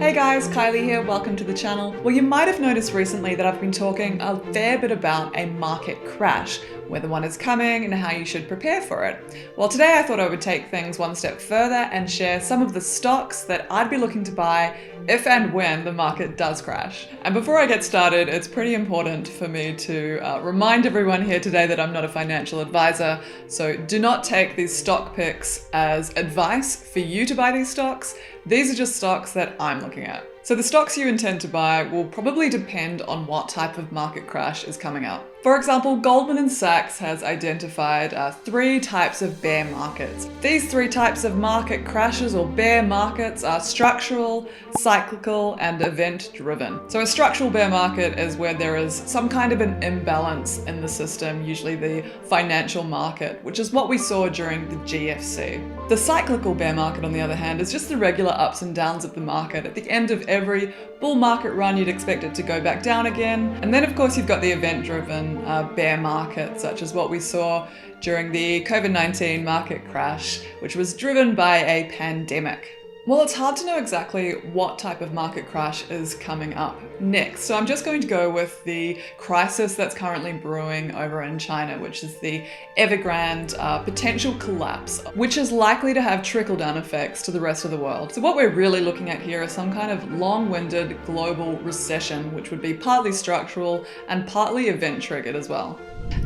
Hey guys, Kylie here, welcome to the channel. Well, you might have noticed recently that I've been talking a fair bit about a market crash, whether one is coming and how you should prepare for it. Well, today I thought I would take things one step further and share some of the stocks that I'd be looking to buy if and when the market does crash. And before I get started, it's pretty important for me to remind everyone here today that I'm not a financial advisor, so do not take these stock picks as advice for you to buy these stocks. These are just stocks that I'm looking at. So the stocks you intend to buy will probably depend on what type of market crash is coming up. For example, Goldman Sachs has identified 3 types of bear markets. These 3 types of market crashes or bear markets are structural, cyclical, and event-driven. So a structural bear market is where there is some kind of an imbalance in the system, usually the financial market, which is what we saw during the GFC. The cyclical bear market, on the other hand, is just the regular ups and downs of the market. At the end of every bull market run, you'd expect it to go back down again. And then, of course, you've got the event-driven bear market, such as what we saw during the COVID-19 market crash, which was driven by a pandemic. Well, it's hard to know exactly what type of market crash is coming up next. So I'm just going to go with the crisis that's currently brewing over in China, which is the Evergrande potential collapse, which is likely to have trickle-down effects to the rest of the world. So what we're really looking at here is some kind of long-winded global recession, which would be partly structural and partly event-triggered as well.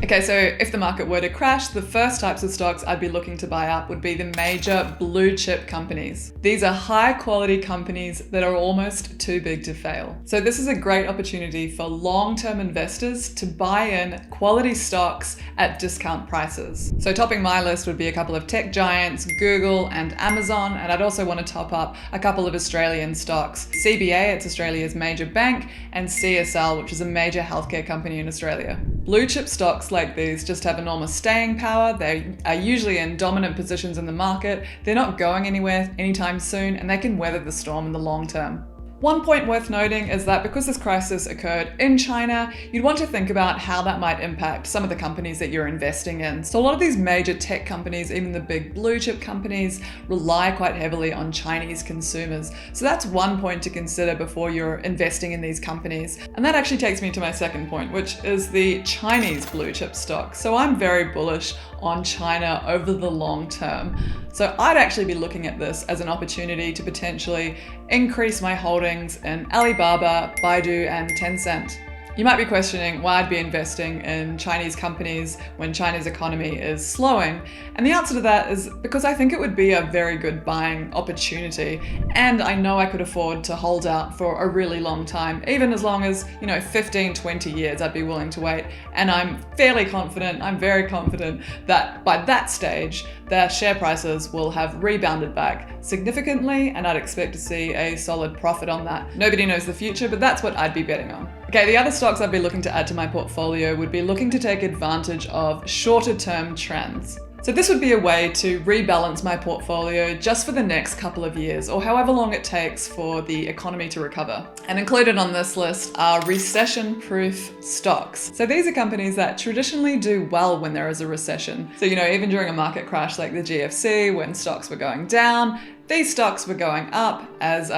Okay, so if the market were to crash, the first types of stocks I'd be looking to buy up would be the major blue chip companies. These are high quality companies that are almost too big to fail. So this is a great opportunity for long-term investors to buy in quality stocks at discount prices. So topping my list would be a couple of tech giants, Google and Amazon, and I'd also want to top up a couple of Australian stocks. CBA, it's Australia's major bank, and CSL, which is a major healthcare company in Australia. Blue chip stocks like these just have enormous staying power. They are usually in dominant positions in the market. They're not going anywhere anytime soon, and they can weather the storm in the long term. One point worth noting is that because this crisis occurred in China, you'd want to think about how that might impact some of the companies that you're investing in. So a lot of these major tech companies, even the big blue chip companies, rely quite heavily on Chinese consumers. So that's one point to consider before you're investing in these companies. And that actually takes me to my second point, which is the Chinese blue chip stock. So I'm very bullish on China over the long term. So I'd actually be looking at this as an opportunity to potentially increase my holdings in Alibaba, Baidu, and Tencent. You might be questioning why I'd be investing in Chinese companies when China's economy is slowing. And the answer to that is because I think it would be a very good buying opportunity. And I know I could afford to hold out for a really long time, even as long as, 15, 20 years, I'd be willing to wait. And I'm very confident that by that stage, their share prices will have rebounded back significantly, and I'd expect to see a solid profit on that. Nobody knows the future, but that's what I'd be betting on. Okay, the other stocks I'd be looking to add to my portfolio would be looking to take advantage of shorter term trends. So this would be a way to rebalance my portfolio just for the next couple of years, or however long it takes for the economy to recover. And included on this list are recession-proof stocks. So these are companies that traditionally do well when there is a recession. So, even during a market crash like the GFC, when stocks were going down, these stocks were going up as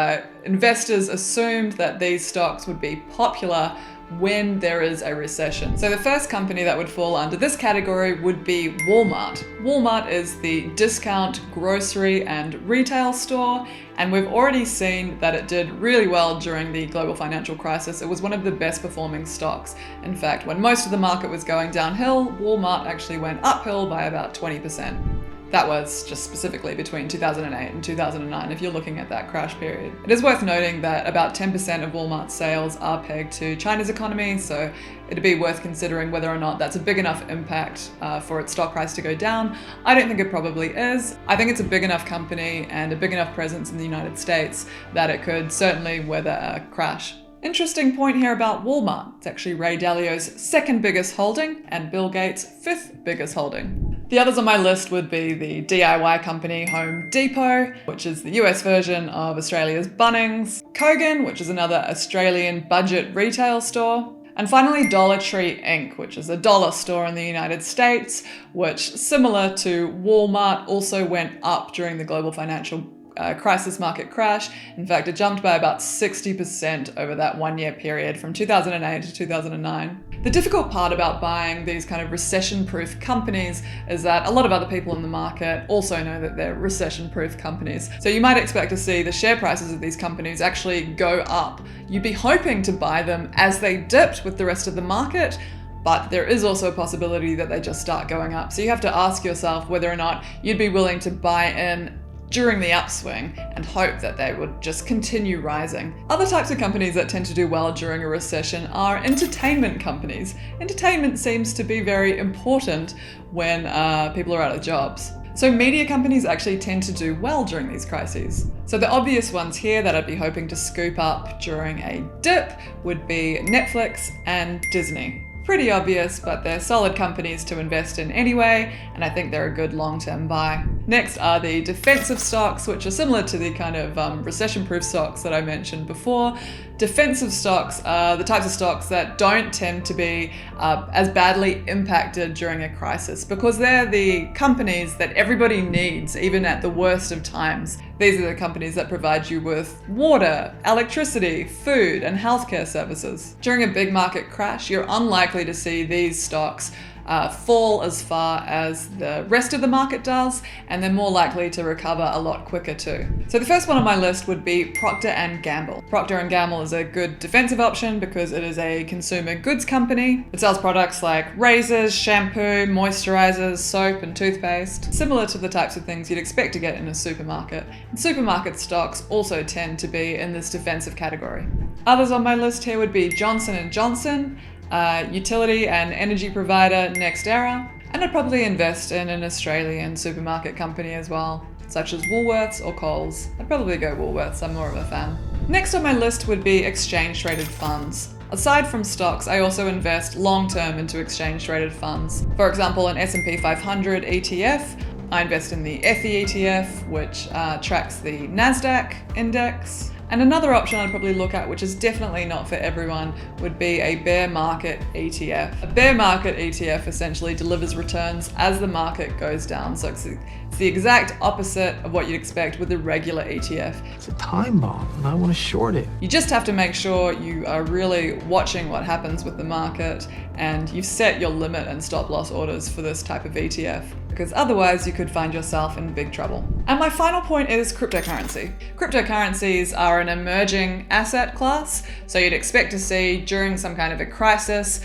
investors assumed that these stocks would be popular when there is a recession. So the first company that would fall under this category would be Walmart. Walmart is the discount grocery and retail store, and we've already seen that it did really well during the global financial crisis. It was one of the best performing stocks. In fact, when most of the market was going downhill, Walmart actually went uphill by about 20%. That was just specifically between 2008 and 2009, if you're looking at that crash period. It is worth noting that about 10% of Walmart's sales are pegged to China's economy, so it'd be worth considering whether or not that's a big enough impact for its stock price to go down. I don't think it probably is. I think it's a big enough company and a big enough presence in the United States that it could certainly weather a crash. Interesting point here about Walmart. It's actually Ray Dalio's second biggest holding and Bill Gates' 5th biggest holding. The others on my list would be the DIY company Home Depot, which is the US version of Australia's Bunnings, Kogan, which is another Australian budget retail store, and finally Dollar Tree Inc., which is a dollar store in the United States, which, similar to Walmart, also went up during the global financial crisis market crash. In fact, it jumped by about 60% over that 1-year period from 2008 to 2009. The difficult part about buying these kind of recession-proof companies is that a lot of other people in the market also know that they're recession-proof companies. So you might expect to see the share prices of these companies actually go up. You'd be hoping to buy them as they dipped with the rest of the market, but there is also a possibility that they just start going up. So you have to ask yourself whether or not you'd be willing to buy in during the upswing and hope that they would just continue rising. Other types of companies that tend to do well during a recession are entertainment companies. Entertainment seems to be very important when people are out of jobs. So media companies actually tend to do well during these crises. So the obvious ones here that I'd be hoping to scoop up during a dip would be Netflix and Disney. Pretty obvious, but they're solid companies to invest in anyway, and I think they're a good long-term buy. Next are the defensive stocks, which are similar to the kind of recession-proof stocks that I mentioned before. Defensive stocks are the types of stocks that don't tend to be as badly impacted during a crisis because they're the companies that everybody needs, even at the worst of times. These are the companies that provide you with water, electricity, food, and healthcare services. During a big market crash, you're unlikely to see these stocks fall as far as the rest of the market does, and they're more likely to recover a lot quicker too. So the first one on my list would be Procter & Gamble. Procter & Gamble is a good defensive option because it is a consumer goods company. It sells products like razors, shampoo, moisturizers, soap, and toothpaste, similar to the types of things you'd expect to get in a supermarket. And supermarket stocks also tend to be in this defensive category. Others on my list here would be Johnson & Johnson, utility and energy provider NextEra, and I'd probably invest in an Australian supermarket company as well, such as Woolworths or Coles. I'd probably go Woolworths, I'm more of a fan. Next on my list would be exchange-traded funds. Aside from stocks, I also invest long-term into exchange-traded funds. For example, an S&P 500 ETF, I invest in the ETHI ETF, which tracks the NASDAQ index. And another option I'd probably look at, which is definitely not for everyone, would be a bear market ETF. A bear market ETF essentially delivers returns as the market goes down. So it's the exact opposite of what you'd expect with a regular ETF. It's a time bomb and I want to short it. You just have to make sure you are really watching what happens with the market and you've set your limit and stop loss orders for this type of ETF, because otherwise you could find yourself in big trouble. And my final point is cryptocurrency. Cryptocurrencies are an emerging asset class, so you'd expect to see during some kind of a crisis,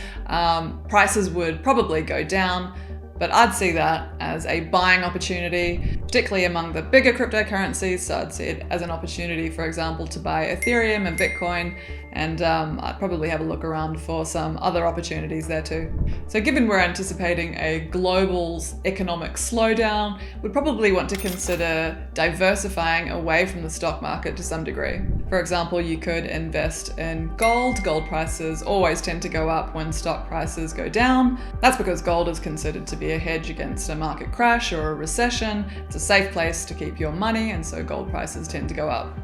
prices would probably go down, but I'd see that as a buying opportunity, particularly among the bigger cryptocurrencies. So I'd see it as an opportunity, for example, to buy Ethereum and Bitcoin, and I'd probably have a look around for some other opportunities there too. So given we're anticipating a global economic slowdown, we'd probably want to consider diversifying away from the stock market to some degree. For example, you could invest in gold. Gold prices always tend to go up when stock prices go down. That's because gold is considered to be a hedge against a market crash or a recession. It's a safe place to keep your money, and so gold prices tend to go up.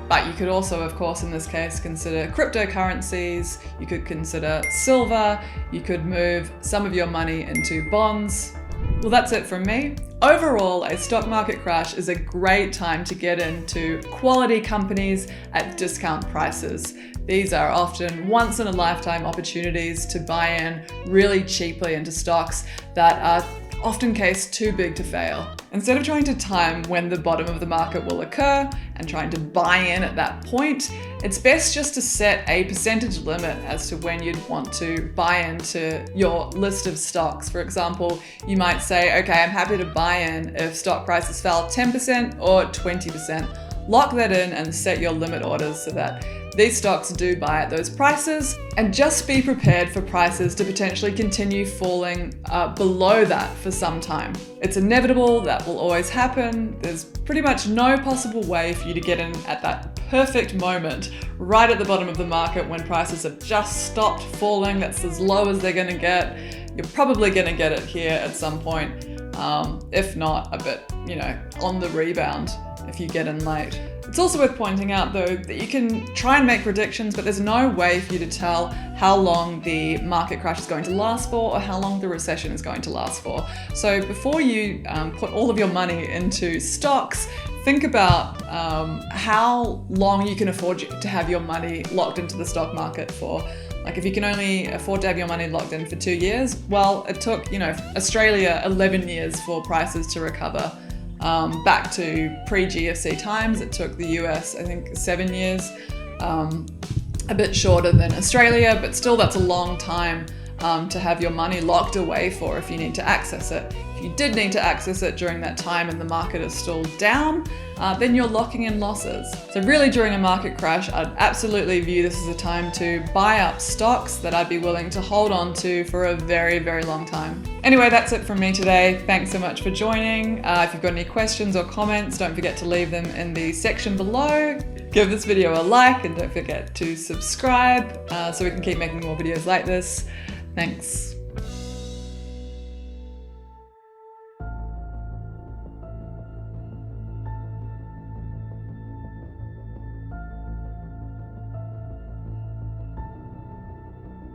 But you could also, of course, in this case, consider cryptocurrencies, you could consider silver, you could move some of your money into bonds. Well, that's it from me. Overall, a stock market crash is a great time to get into quality companies at discount prices. These are often once-in-a-lifetime opportunities to buy in really cheaply into stocks that are often case too big to fail. Instead of trying to time when the bottom of the market will occur and trying to buy in at that point, it's best just to set a percentage limit as to when you'd want to buy into your list of stocks. For example, you might say, okay, I'm happy to buy in if stock prices fell 10% or 20%. Lock that in and set your limit orders so that these stocks do buy at those prices, and just be prepared for prices to potentially continue falling below that for some time. It's inevitable, that will always happen. There's pretty much no possible way for you to get in at that perfect moment, right at the bottom of the market when prices have just stopped falling. That's as low as they're gonna get. You're probably gonna get it here at some point, if not a bit, on the rebound if you get in late. It's also worth pointing out though that you can try and make predictions, but there's no way for you to tell how long the market crash is going to last for or how long the recession is going to last for. So before you put all of your money into stocks, think about how long you can afford to have your money locked into the stock market for. Like if you can only afford to have your money locked in for 2 years, well, it took, Australia 11 years for prices to recover. Back to pre-GFC times, it took the US, I think, 7 years, a bit shorter than Australia, but still that's a long time to have your money locked away for if you need to access it. If you did need to access it during that time and the market is still down, then you're locking in losses. So really during a market crash, I'd absolutely view this as a time to buy up stocks that I'd be willing to hold on to for a very, very long time. Anyway, that's it from me today. Thanks so much for joining. If you've got any questions or comments, don't forget to leave them in the section below. Give this video a like and don't forget to subscribe so we can keep making more videos like this. Thanks.